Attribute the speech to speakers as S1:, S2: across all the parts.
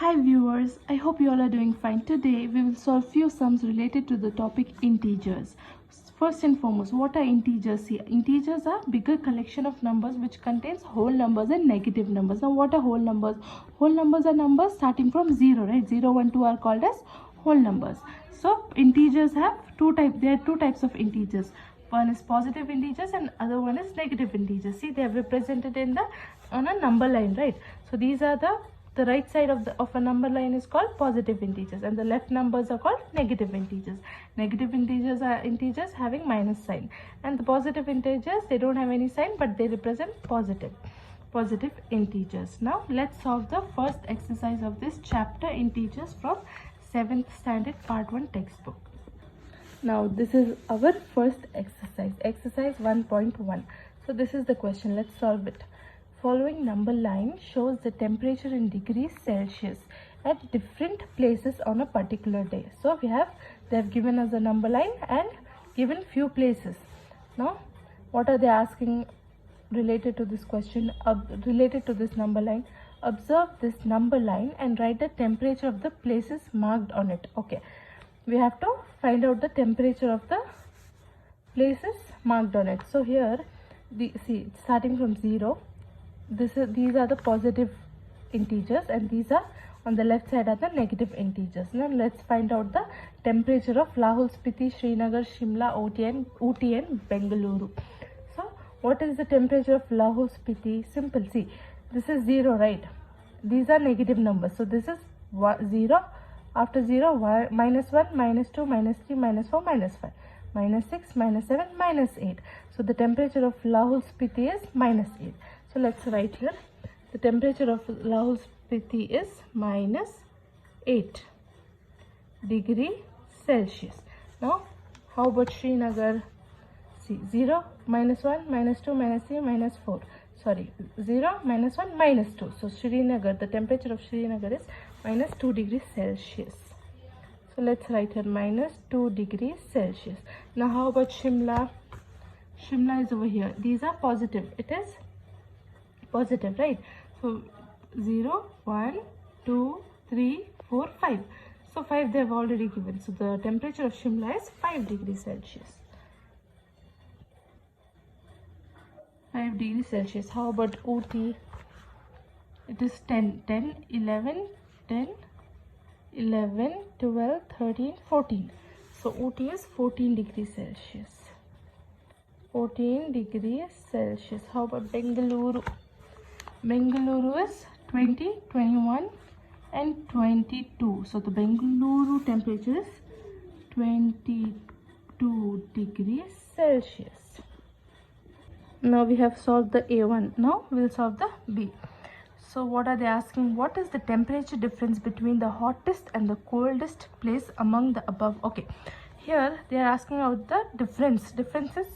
S1: Hi viewers, I hope you all are doing fine. Today we will solve few sums related to the topic integers. First and foremost, what are integers here? Integers are bigger collection of numbers which contains whole numbers and negative numbers. Now what are whole numbers? Whole numbers are numbers starting from 0, right? 0, 1, 2 are called as whole numbers. So integers have there are two types of integers. One is positive integers and other one is negative integers. See, they are represented on a number line, right? So these are the right side of a number line is called positive integers and the left numbers are called negative integers. Negative integers are integers having minus sign, and the positive integers, they don't have any sign but they represent positive integers. Now let's solve the first exercise of this chapter, integers, from 7th standard part 1 textbook. Now this is our first exercise 1.1. So this is the question. Let's solve it. Following number line shows the temperature in degrees Celsius at different places on a particular day. So they have given us a number line and given few places. Now what are they asking related to this question, related to this number line? Observe this number line and write the temperature of the places marked on it. Okay, we have to find out the temperature of the places marked on it. So here, see, starting from 0, these are the positive integers and these are on the left side are the negative integers. Now let's find out the temperature of Lahul Spiti, Srinagar, Shimla, Ooty and Bengaluru. So what is the temperature of Lahul Spiti? Simple. See, this is 0, right? These are negative numbers. So this is 0. After 0, minus 1, minus 2, minus 3, minus 4, minus 5, minus 6, minus 7, minus 8. So the temperature of Lahul Spiti is minus 8. So let's write here. The temperature of Lahul Spiti is minus 8 degree Celsius. Now, how about Srinagar? See, 0, minus 1, minus 2, minus 3, minus 4. Sorry, 0, minus 1, minus 2. So Srinagar, the temperature of Srinagar is minus 2 degrees Celsius. So let's write here minus 2 degrees Celsius. Now how about Shimla? Shimla is over here. These are positive. It is positive, right? So 0, 1, 2, 3, 4, 5. So 5 they have already given. So the temperature of Shimla is 5 degrees Celsius. 5 degrees Celsius. How about Ooty? It is 10, 11, 12, 13, 14. So Ooty is 14 degrees Celsius. 14 degrees Celsius. How about Bengaluru? Bengaluru is 20, 21 and 22. So the Bengaluru temperature is 22 degrees Celsius. Now we have solved the A1. Now we will solve the B. So what are they asking? What is the temperature difference between the hottest and the coldest place among the above? Okay, here they are asking out the difference. Difference is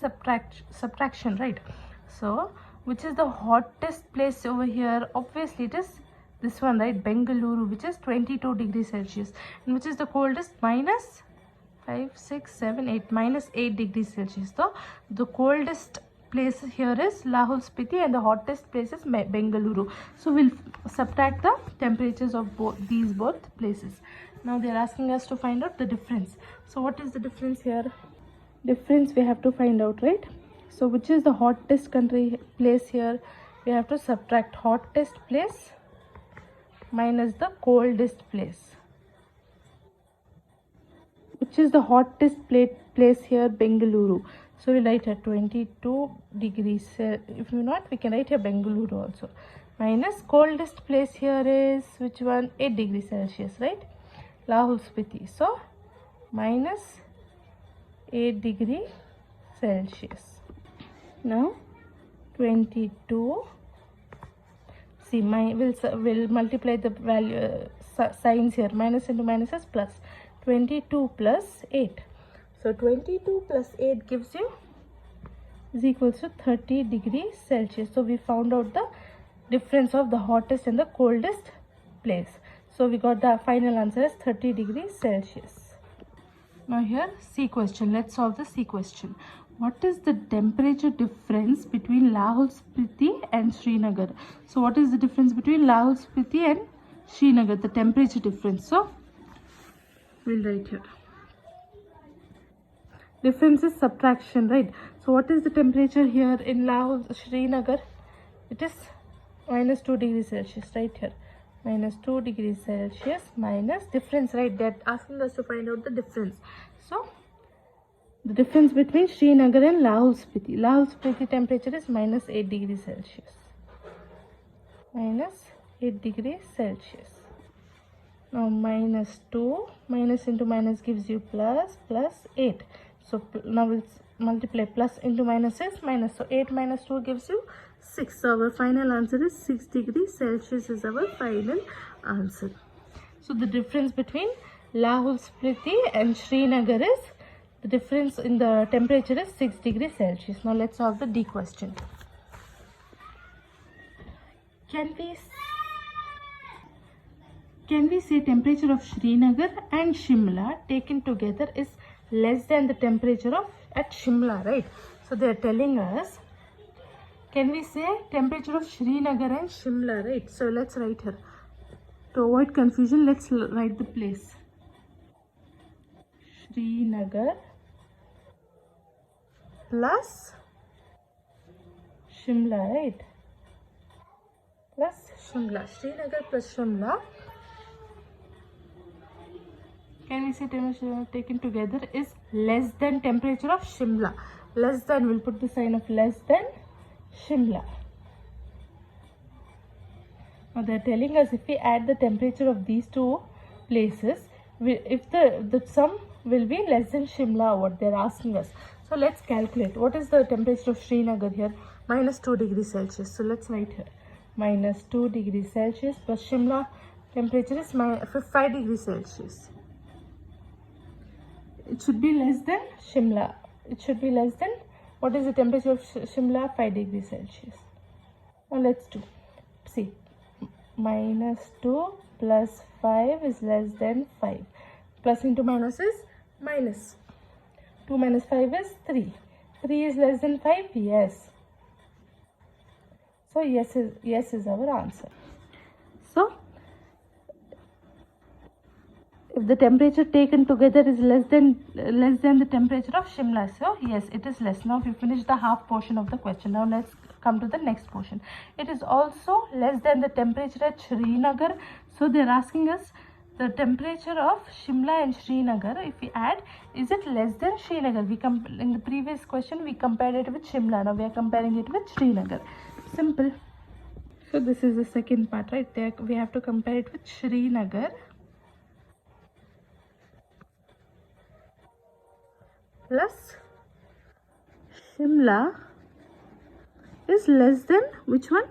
S1: subtraction, right? So which is the hottest place over here? Obviously it is this one, right? Bengaluru, which is 22 degrees Celsius. And which is the coldest? Minus 5, 6, 7, 8. Minus 8 degrees Celsius. So the coldest place here is Lahul Spiti and the hottest place is Bengaluru. So we'll subtract the temperatures of both places. Now they are asking us to find out the difference. So what is the difference here? Difference we have to find out, right? So which is the hottest place here? We have to subtract hottest place minus the coldest place. Which is the hottest place here? Bengaluru. So we write here 22 degrees. If not, we can write here Bengaluru also. Minus coldest place here is which one? 8 degrees Celsius, right? Lahul Spiti. So minus 8 degrees Celsius. Now 22. See, we'll multiply the value signs here. Minus into minus is plus. 22 plus 8. So 22 plus 8 gives you is equals to 30 degrees Celsius. So we found out the difference of the hottest and the coldest place. So we got the final answer as 30 degrees Celsius. Now here C question. Let's solve the C question. What is the temperature difference between Lahul Spiti and Srinagar? So what is the difference between Lahul Spiti and Srinagar, the temperature difference. So we'll write here. Difference is subtraction, right? So what is the temperature here in Lahore, Srinagar? It is minus 2 degrees Celsius, right here. Minus 2 degrees Celsius minus difference, right? They're asking us to find out the difference. So the difference between Srinagar and Lahore Spiti. Lahore Spiti temperature is minus 8 degrees Celsius. Minus 8 degrees Celsius. Now minus 2, minus into minus gives you plus, plus 8. So now we'll multiply plus into minus is minus. So 8 minus 2 gives you 6. So our final answer is 6 degrees Celsius is our final answer. So the difference between Lahore Spiti and Srinagar is, the difference in the temperature is 6 degrees Celsius. Now let's solve the D question. Can we say temperature of Srinagar and Shimla taken together is less than the temperature of at Shimla, right? So they are telling us, can we say temperature of Srinagar and Shimla, right? So let's write here. To avoid confusion, let's write the place. Srinagar plus Shimla, right? Plus Shimla. Srinagar plus Shimla. Can we say temperature taken together is less than temperature of Shimla? Less than, we'll put the sign of less than Shimla. Now they are telling us if we add the temperature of these two places, if the sum will be less than Shimla, what they are asking us. So let's calculate. What is the temperature of Srinagar here? Minus 2 degrees Celsius. So let's write here. Minus 2 degrees Celsius plus Shimla temperature is 5 degrees Celsius. It should be less than Shimla. It should be less than, what is the temperature of Shimla? 5 degrees Celsius. Now let's do. See, minus 2 plus 5 is less than 5. Plus into minus is minus. 2 minus 5 is 3. 3 is less than 5? Yes. So yes is our answer. So if the temperature taken together is less than the temperature of Shimla, so yes, it is less. Now we finished the half portion of the question. Now let's come to the next portion. It is also less than the temperature at Srinagar. So they are asking us the temperature of Shimla and Srinagar. If we add, is it less than Srinagar? In the previous question we compared it with Shimla. Now we are comparing it with Srinagar. Simple. So this is the second part, right? There we have to compare it with Srinagar plus Shimla is less than which one?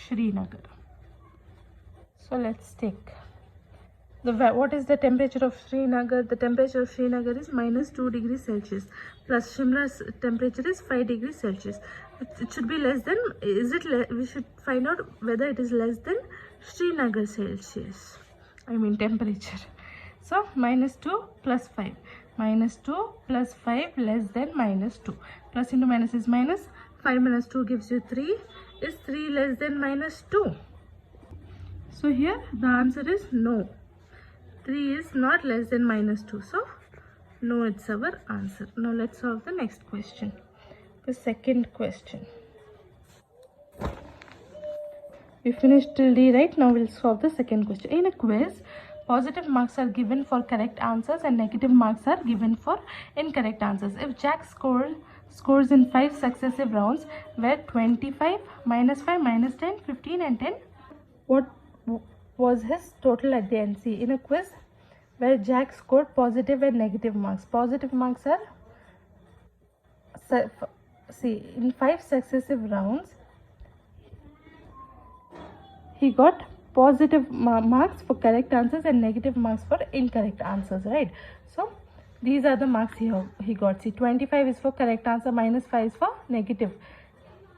S1: Srinagar. So let's take what is the temperature of Srinagar? The temperature of Srinagar is minus 2 degrees Celsius plus Shimla's temperature is 5 degrees Celsius. It should be less than, we should find out whether it is less than Srinagar Celsius, temperature. So minus 2 plus 5. Minus 2 plus 5 less than minus 2. Plus into minus is minus. 5 minus 2 gives you 3. Is 3 less than minus 2? So here the answer is no. 3 is not less than minus 2. So no, it's our answer. Now let's solve the next question. The second question. We finished till D, right? Now we'll solve the second question. In a quiz, positive marks are given for correct answers and negative marks are given for incorrect answers. If Jack scores in 5 successive rounds where 25, minus 5, minus 10, 15 and 10, what was his total at the end? See, in a quiz where Jack scored positive and negative marks. Positive marks are, see, in 5 successive rounds, he got positive marks for correct answers and negative marks for incorrect answers, right? So these are the marks he got. See, 25 is for correct answer, minus 5 is for negative,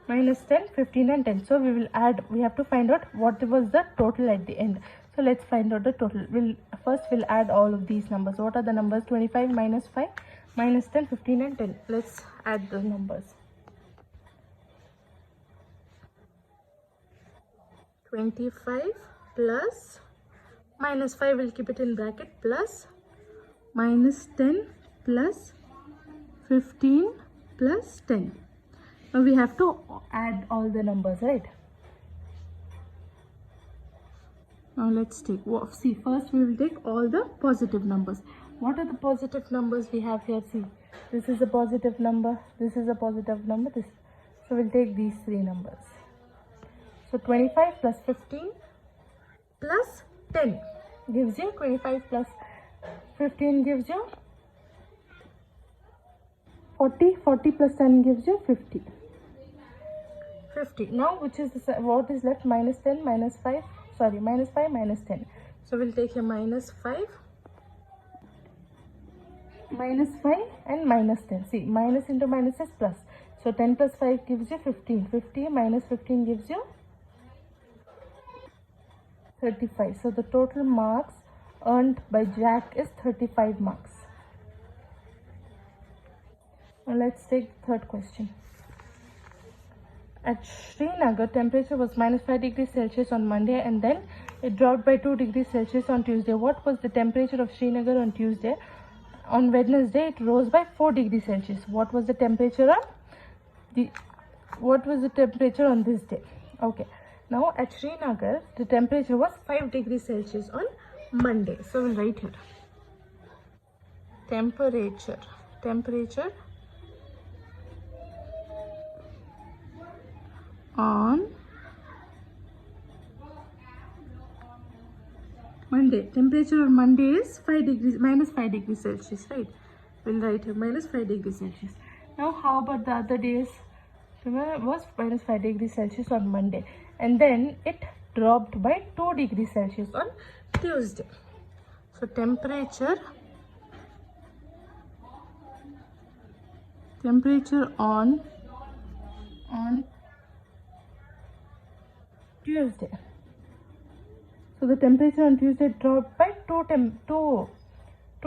S1: minus 10, 15 and 10. So we have to find out what was the total at the end. So let's find out the total. We'll add all of these numbers. What are the numbers? 25 minus 5, minus 10, 15 and 10. Let's add the numbers. 25 plus minus 5, we'll keep it in bracket, plus minus 10 plus 15 plus 10. Now we have to add all the numbers, right? Now let's take, see, first we will take all the positive numbers. What are the positive numbers we have here? See, this is a positive number, this is a positive number, this. So we'll take these three numbers. So 25 plus 15 plus 10 gives you 25 plus 15 gives you 40. 40 plus 10 gives you 50. 50. Now which is the, what is left? Minus 10, minus 5, sorry, minus 5, minus 10. So we'll take here minus 5, minus 5 and minus 10. See, minus into minus is plus. So 10 plus 5 gives you 15. 50 minus 15 gives you 35. So the total marks earned by Jack is 35 marks. Now let's take the third question. At Srinagar, temperature was minus 5 degrees Celsius on Monday and then it dropped by 2 degrees Celsius on Tuesday. What was the temperature of Srinagar on Tuesday? On Wednesday, it rose by 4 degrees Celsius. What was the temperature on this day? Okay. Now at Srinagar, the temperature was 5 degrees Celsius on Monday. So we'll write here. Temperature on Monday. Temperature on Monday is 5 degrees, minus 5 degrees Celsius, right? We'll write here minus 5 degrees Celsius. Now how about the other days? Remember, it was minus 5 degrees Celsius on Monday and then it dropped by 2 degrees Celsius on Tuesday. So temperature on Tuesday. So the temperature on Tuesday dropped by 2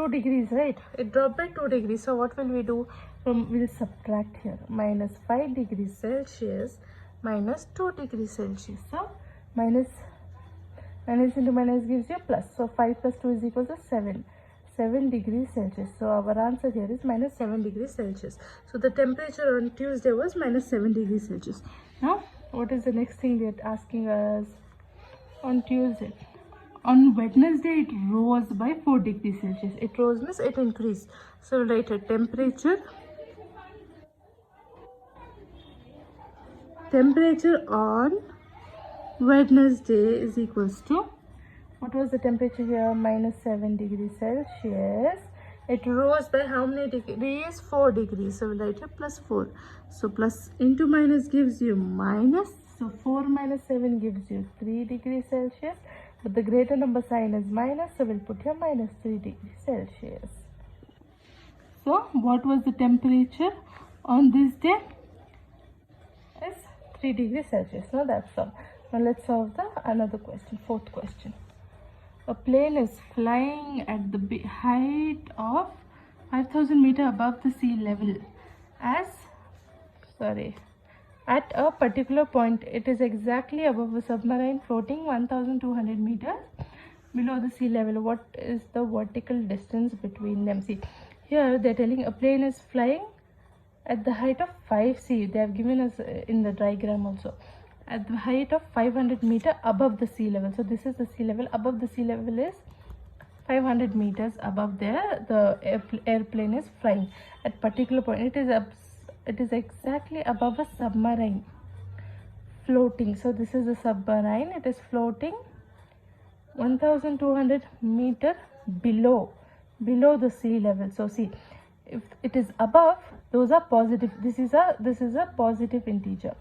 S1: degrees, right? It dropped by 2 degrees. So what will we do? We'll subtract here. Minus 5 degrees Celsius minus 2 degrees Celsius. So minus into minus gives you plus. So 5 plus 2 is equal to 7. 7 degrees Celsius. So our answer here is minus 7 degrees Celsius. So the temperature on Tuesday was minus 7 degrees Celsius. Now what is the next thing they're asking us? On Tuesday. On Wednesday, it rose by 4 degrees Celsius. It rose means it increased. So we'll write a temperature on Wednesday is equals to, what was the temperature here? Minus 7 degrees Celsius. It rose by how many degrees? 4 degrees. So we'll write here plus 4. So plus into minus gives you minus. So 4 minus 7 gives you 3 degrees Celsius. But the greater number sign is minus. So we'll put here minus 3 degrees Celsius. So what was the temperature on this day? Is 3 degrees Celsius. Now that's all. Now let's solve another question, fourth question. A plane is flying at the height of 5,000 meters above the sea level. At a particular point, it is exactly above a submarine floating 1,200 meters below the sea level. What is the vertical distance between them? See, here they're telling a plane is flying at the height of 5C. They have given us in the diagram also. At the height of 500 meters above the sea level. So this is the sea level. Above the sea level is 500 meters above there. The airplane is flying at particular point. It is exactly above a submarine floating. So this is a submarine. It is floating 1,200 meters below the sea level. So see, if it is above, those are positive. This is a positive integer,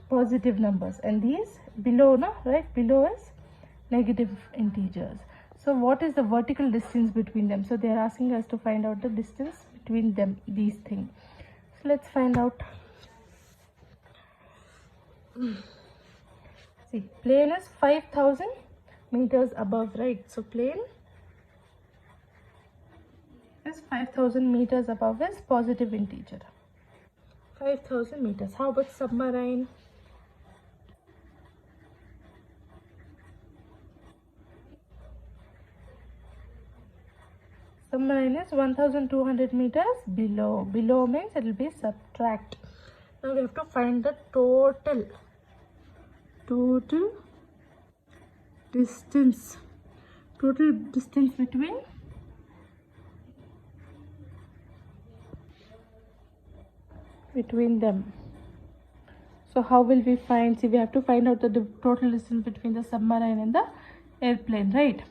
S1: positive numbers, and these below, no, right, below is negative integers. So what is the vertical distance between them? So they are asking us to find out the distance between them, these things. So let's find out. See, plane is 5,000 meters above, right? So plane is 5,000 meters above is positive integer. 5,000 meters. How about submarine? submarine is 1200 meters below. Below means it will be subtract. Now we have to find the total distance. Total distance between them. So how will we find? See, we have to find out the total distance between the submarine and the airplane, right?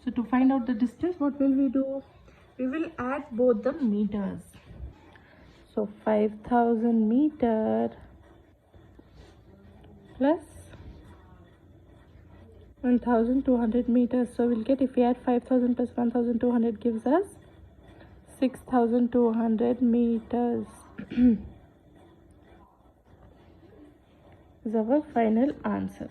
S1: So to find out the distance, what will we do? We will add both the meters. So 5000 meter plus 1200 meters. So we'll get, if we add 5000 plus 1200 gives us 6200 meters. Is our final answer.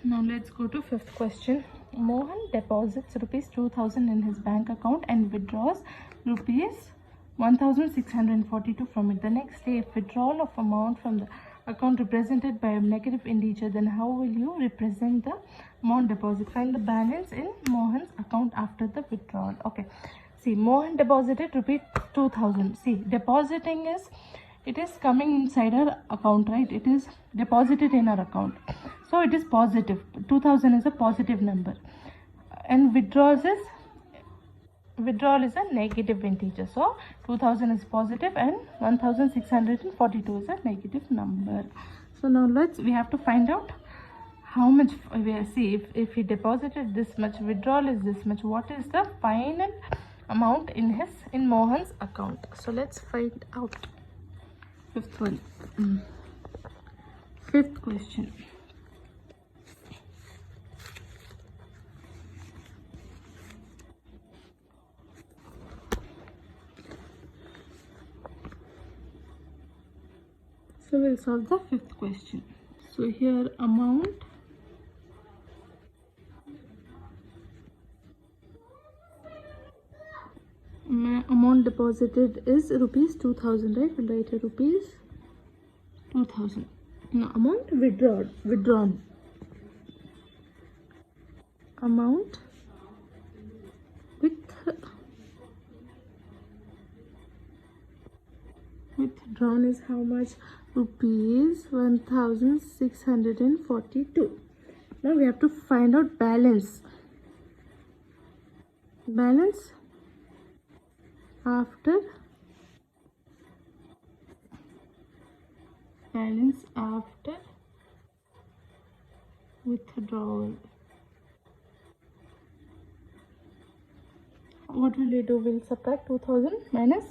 S1: Now let's go to fifth question. Mohan deposits rupees 2000 in his bank account and withdraws rupees 1642 from it. The next day, if withdrawal of amount from the account represented by a negative integer, then how will you represent the amount deposit? Find the balance in Mohan's account after the withdrawal. Okay, see, Mohan deposited rupees 2000. See, depositing is, it is coming inside our account, right? It is deposited in our account, so it is positive. 2000 is a positive number, and withdrawal is a negative integer. So 2000 is positive and 1642 is a negative number. So now we have to find out how much. We see, if he deposited this much, withdrawal is this much, what is the final amount in Mohan's account? So let's find out. Fifth one. Fifth question. So we'll solve the fifth question. So here amount deposited is rupees 2000, right? We'll write here rupees 2000. Now amount withdrawn. Amount withdrawn is how much? Rupees 1642. Now we have to find out balance after withdrawal. What will we do? We'll subtract 2000 minus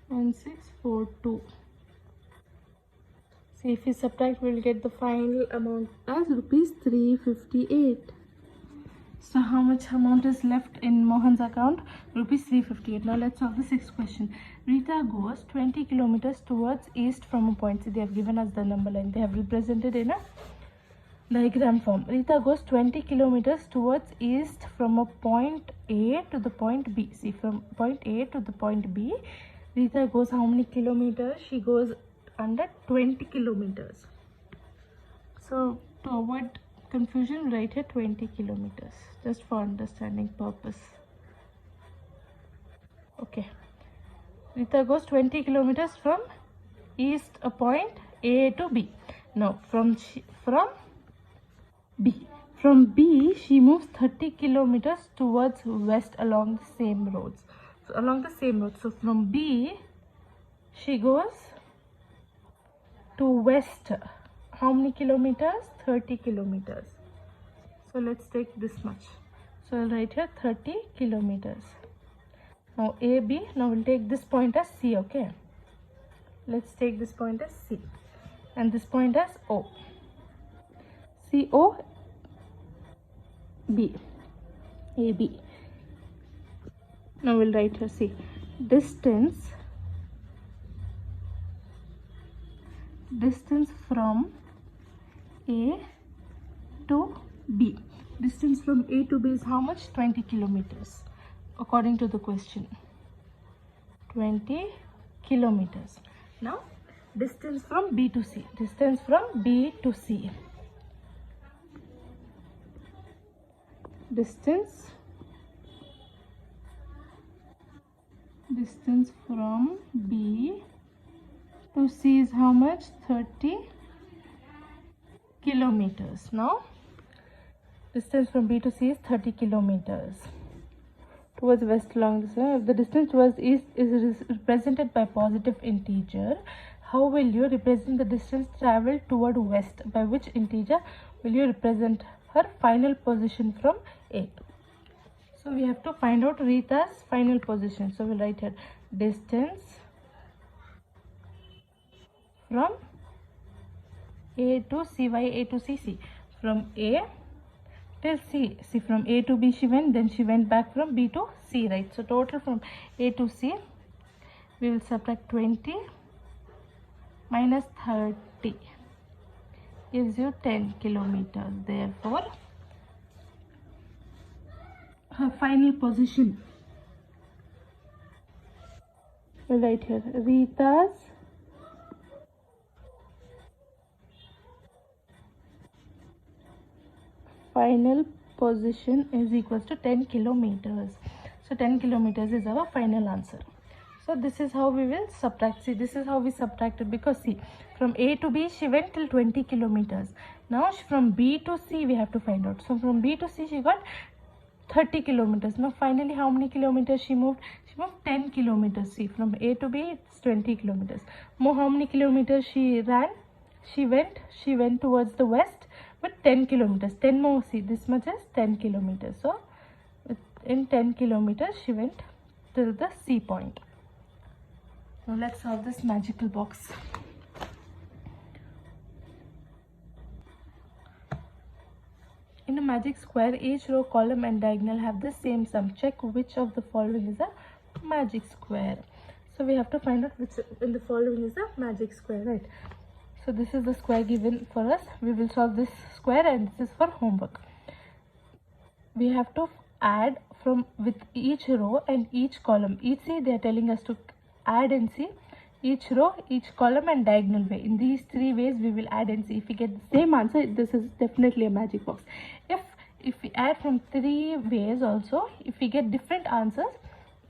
S1: 1642. See, if we subtract, we'll get the final amount as rupees 358. So how much amount is left in Mohan's account? Rupees 358. Now let's solve the sixth question. Rita goes 20 kilometers towards east from a point. See, they have given us the number line. They have represented in a diagram form. Rita goes 20 kilometers towards east from a point A to the point B. See, from point A to the point B, Rita goes how many kilometers? She goes under 20 kilometers. So to avoid confusion, write here 20 kilometers, just for understanding purpose. Okay, Rita goes 20 kilometers from east a point A to B. Now from B she moves 30 kilometers towards west along the same roads. So from B she goes to west. How many kilometers? 30 kilometers. So let's take this much. So I'll write here 30 kilometers. Now AB, now we'll take this point as C, okay? Let's take this point as C and this point as O. CO B, AB. Now we'll write here, see, distance from A to B. Distance from A to B is how much? 20 kilometers. According to the question, 20 kilometers. Now distance from B to C. distance from B to C is how much? 30 kilometers. Now distance from B to C is 30 kilometers. Towards west along this way, if the distance towards east is represented by positive integer, how will you represent the distance traveled toward west? By which integer will you represent her final position from A? So we have to find out Rita's final position. So we'll write here distance from A to C. Why A to C? C. From A till C. See, from A to B she went, then she went back from B to C, right? So total from A to C, we will subtract 20 minus 30 gives you 10 kilometers. Therefore, her final position, we'll write here Rita's final position is equals to 10 kilometers. So 10 kilometers is our final answer. So this is how we will subtract. See, this is how we subtracted, because see, from A to B she went till 20 kilometers. Now from B to C we have to find out. So from B to C she got 30 kilometers. Now finally how many kilometers she moved? She moved 10 kilometers. See, from A to B it's 20 kilometers. More how many kilometers she ran? She went towards the west with 10 kilometers. 10 more, see, this much is 10 kilometers. So in 10 kilometers she went till the C point. Now let's solve this magical box. In a magic square, each row, column and diagonal have the same sum. Check which of the following is a magic square. So we have to find out which in the following is a magic square, right? So this is the square given for us. We will solve this square, and this is for homework. We have to add from with each row and each column. Each see, they are telling us to add and see each row, each column and diagonal way. In these three ways we will add and see. If we get the same answer, this is definitely a magic box. If we add from three ways also, if we get different answers,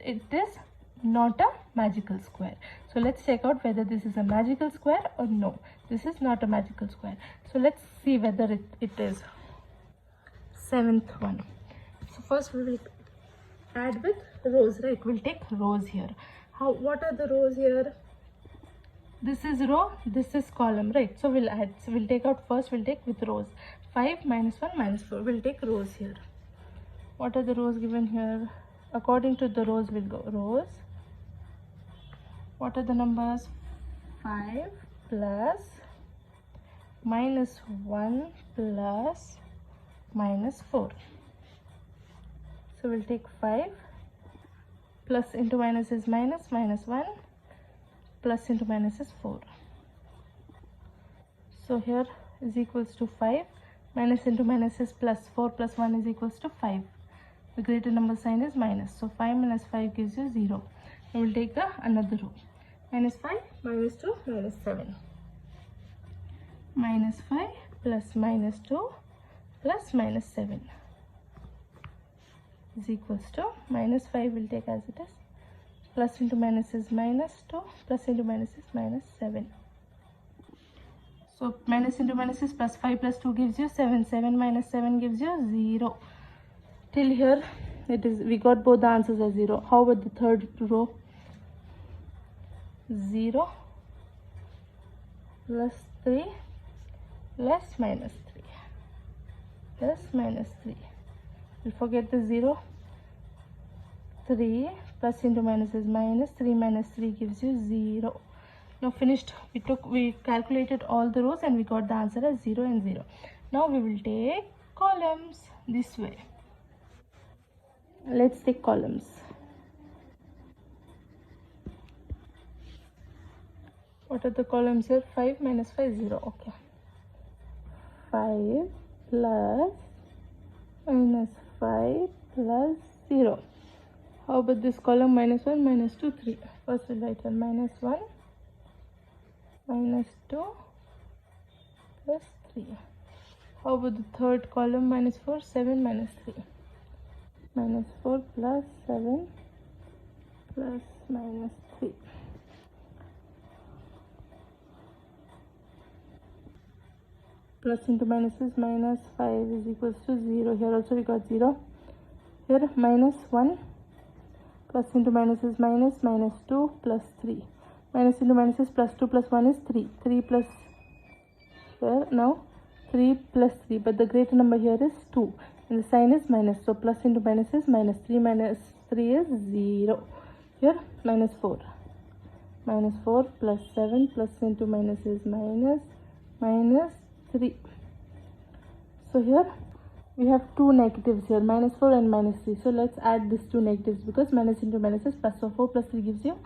S1: it is not a magical square. So let's check out whether this is a magical square or no. This is not a magical square. So let's see whether it is. Seventh one. So first we will add with rows, right? We'll take rows here. What are the rows here? This is row, this is column, right? So we'll add. So we'll take out first, we'll take with rows. 5 minus 1 minus 4. We'll take rows here. What are the rows given here? According to the rows, we'll go rows. What are the numbers? 5 plus minus 1 plus minus 4. So we'll take 5. Plus into minus is minus, minus 1. Plus into minus is 4. So here is equals to 5. Minus into minus is plus. 4 plus 1 is equals to 5. The greater number sign is minus. So 5 minus 5 gives you 0. I will take another row. Minus 5, minus 2, minus 7. Minus 5 plus minus 2 plus minus 7 is equals to minus 5 will take as it is. Plus into minus is minus 2, plus into minus is minus 7. So minus into minus is plus 5 plus 2 gives you 7. 7 minus 7 gives you 0. Till here it is, we got both the answers as 0. How about the third row? 0 plus 3 plus minus 3 plus minus 3. We'll forget the 0. 3 plus into minus is minus. 3 minus 3 gives you 0. Now finished. We calculated all the rows and we got the answer as 0 and 0. Now we will take columns this way. Let's take columns. What are the columns here? 5 minus 5, 0. Okay. 5 plus minus 5 plus 0. How about this column? Minus 1, minus 2, 3. First we'll write here minus 1, minus 2 plus 3. How about the third column? Minus 4, 7, minus 3. minus 4 plus 7 plus minus 3. Plus into minus is minus 5 is equals to 0. Here also we got 0. Here minus 1 plus into minus is minus 2 plus 3. Minus into minus is plus 2 plus 1 is 3. 3 plus here now 3 plus 3, but the greater number here is 2 and the sign is minus, so plus into minus is minus. 3 minus 3 is 0. Here minus 4 plus 7 plus into minus is minus 3. So here we have two negatives here, minus 4 and minus 3. So let's add these two negatives because minus into minus is plus. So 4 plus 3 gives you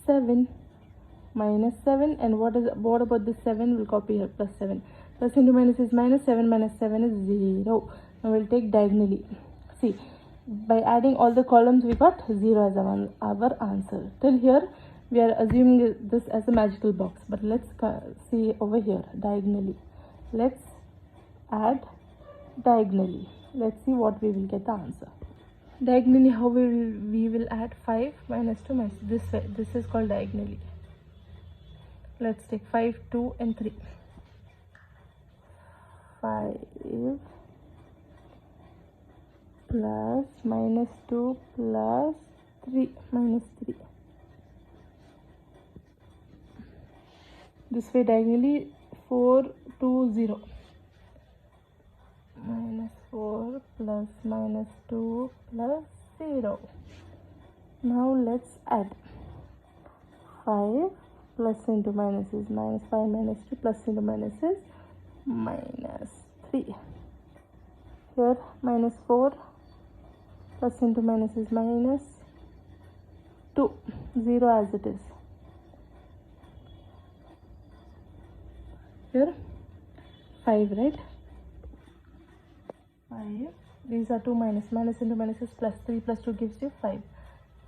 S1: 7. Minus 7, and what about this 7? We'll copy here, plus 7. Plus into minus is minus, 7 minus 7 is 0. Now we'll take diagonally. See, by adding all the columns we got 0 as our answer. Till here we are assuming this as a magical box, but let's see over here diagonally. Let's add diagonally. Let's see what we will get the answer. Diagonally, how we will add 5 minus 2 minus this way. This is called diagonally. Let's take 5, 2 and 3. 5 plus minus 2 plus 3 minus 3. This way diagonally 4, 2, 0. Minus 4 plus minus 2 plus 0. Now let's add 5 plus into minus is minus 5 minus 2 plus into minus is minus 3. Here minus 4 plus into minus is minus 2, 0 as it is. Here 5, right? 5. These are 2 minus into minus is plus. 3 plus 2 gives you 5.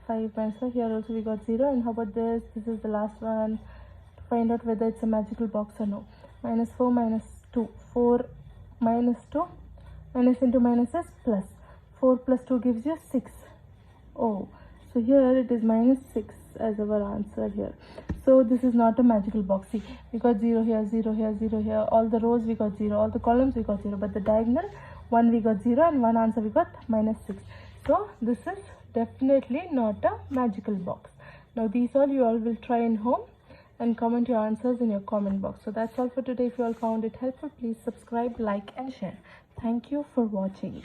S1: 5 minus 5. Here also we got 0. And how about this? This is the last one. To find out whether it's a magical box or no. Minus 4 minus 2. 4 minus 2. Minus into minus is plus. 4 plus 2 gives you 6. Oh, so here it is minus 6 as our answer here. So this is not a magical box. See, we got 0 here, 0 here, 0 here. All the rows we got 0. All the columns we got 0. But the diagonal, one we got 0 and one answer we got minus 6. So this is definitely not a magical box. Now these all you all will try in home and comment your answers in your comment box. So that's all for today. If you all found it helpful, please subscribe, like and share. Thank you for watching.